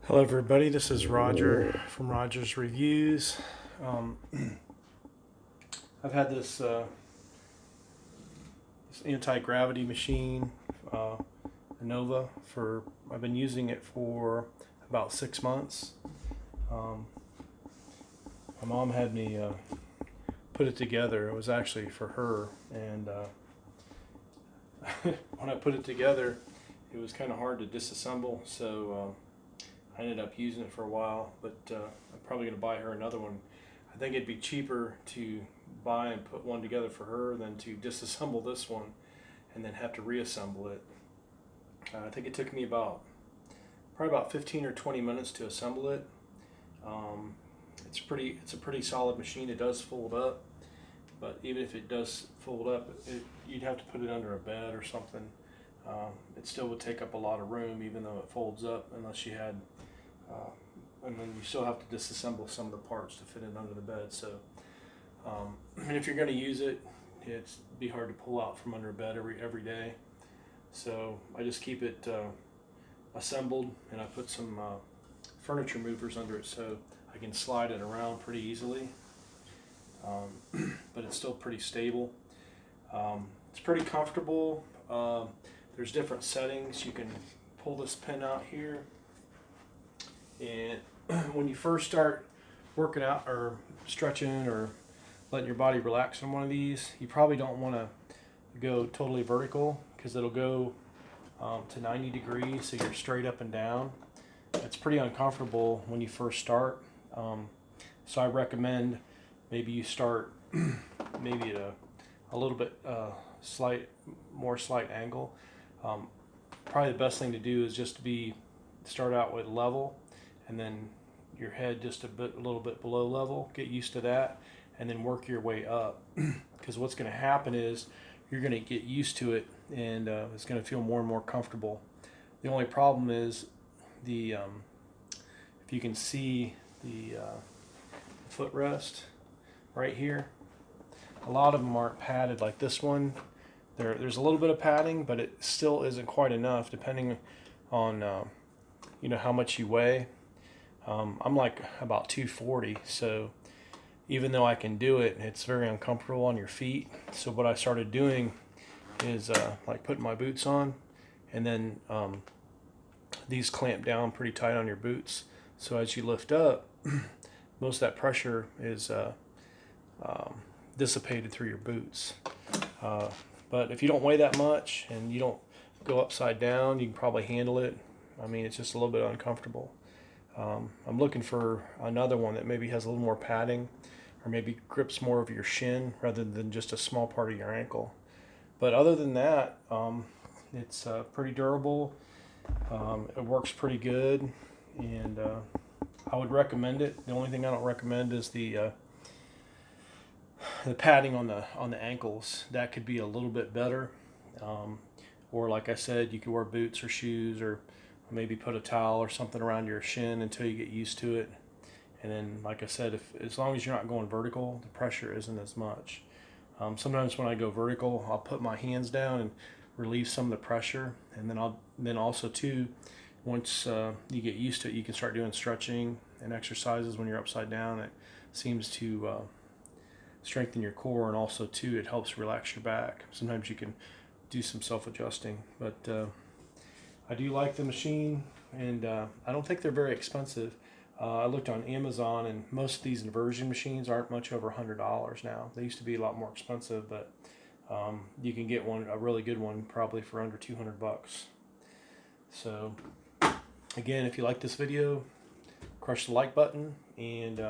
Hello everybody, this is Roger from Roger's Reviews. I've had this anti-gravity machine, INNOVA, I've been using it for about 6 months. My mom had me put it together. It was actually for her, and when I put it together, it was kind of hard to disassemble, so I ended up using it for a while, but I'm probably going to buy her another one. I think it'd be cheaper to buy and put one together for her than to disassemble this one and then have to reassemble it. I think it took me probably about 15 or 20 minutes to assemble it. It's a pretty solid machine. It does fold up, but even if it does fold up, you'd have to put it under a bed or something. It still would take up a lot of room, even though it folds up, unless you had, and then you still have to disassemble some of the parts to fit it under the bed. So, and if you're going to use it, it'd be hard to pull out from under a bed every day. So I just keep it assembled, and I put some furniture movers under it so I can slide it around pretty easily. But it's still pretty stable. It's pretty comfortable. There's different settings. You can pull this pin out here, and when you first start working out or stretching or letting your body relax on one of these, you probably don't want to go totally vertical, because it'll go to 90 degrees, so you're straight up and down. It's pretty uncomfortable when you first start. So I recommend maybe you start maybe at a little bit slight angle. Probably the best thing to do is just start out with level, and then your head just a little bit below level. Get used to that, and then work your way up. Because what's going to happen is you're going to get used to it, and it's going to feel more and more comfortable. The only problem is if you can see the footrest right here. A lot of them aren't padded like this one. There's a little bit of padding, but it still isn't quite enough, depending on how much you weigh. I'm like about 240, so even though I can do it, it's very uncomfortable on your feet. So what I started doing is like putting my boots on, and then these clamp down pretty tight on your boots. So as you lift up, most of that pressure is dissipated through your boots. But if you don't weigh that much and you don't go upside down, you can probably handle it. I mean, it's just a little bit uncomfortable. I'm looking for another one that maybe has a little more padding, or maybe grips more of your shin rather than just a small part of your ankle. But other than that, it's pretty durable. It works pretty good, and I would recommend it. The only thing I don't recommend is the padding on the ankles. That could be a little bit better, or like I said, you could wear boots or shoes, or maybe put a towel or something around your shin until you get used to it. And then, like I said, as long as you're not going vertical, the pressure isn't as much. Sometimes when I go vertical, I'll put my hands down and relieve some of the pressure, and then also too, once you get used to it, you can start doing stretching and exercises when you're upside down. It seems to strengthen your core, and also too, it helps relax your back. Sometimes you can do some self-adjusting, but I do like the machine, and I don't think they're very expensive. I looked on Amazon, and most of these inversion machines aren't much over $100 now. They used to be a lot more expensive, but you can get a really good one, probably for under 200 bucks. So again, if you like this video, crush the like button and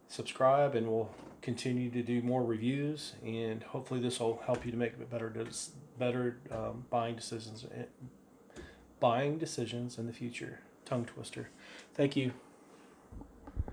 subscribe, and we'll continue to do more reviews, and hopefully this will help you to make better buying decisions in the future. Tongue twister. Thank you.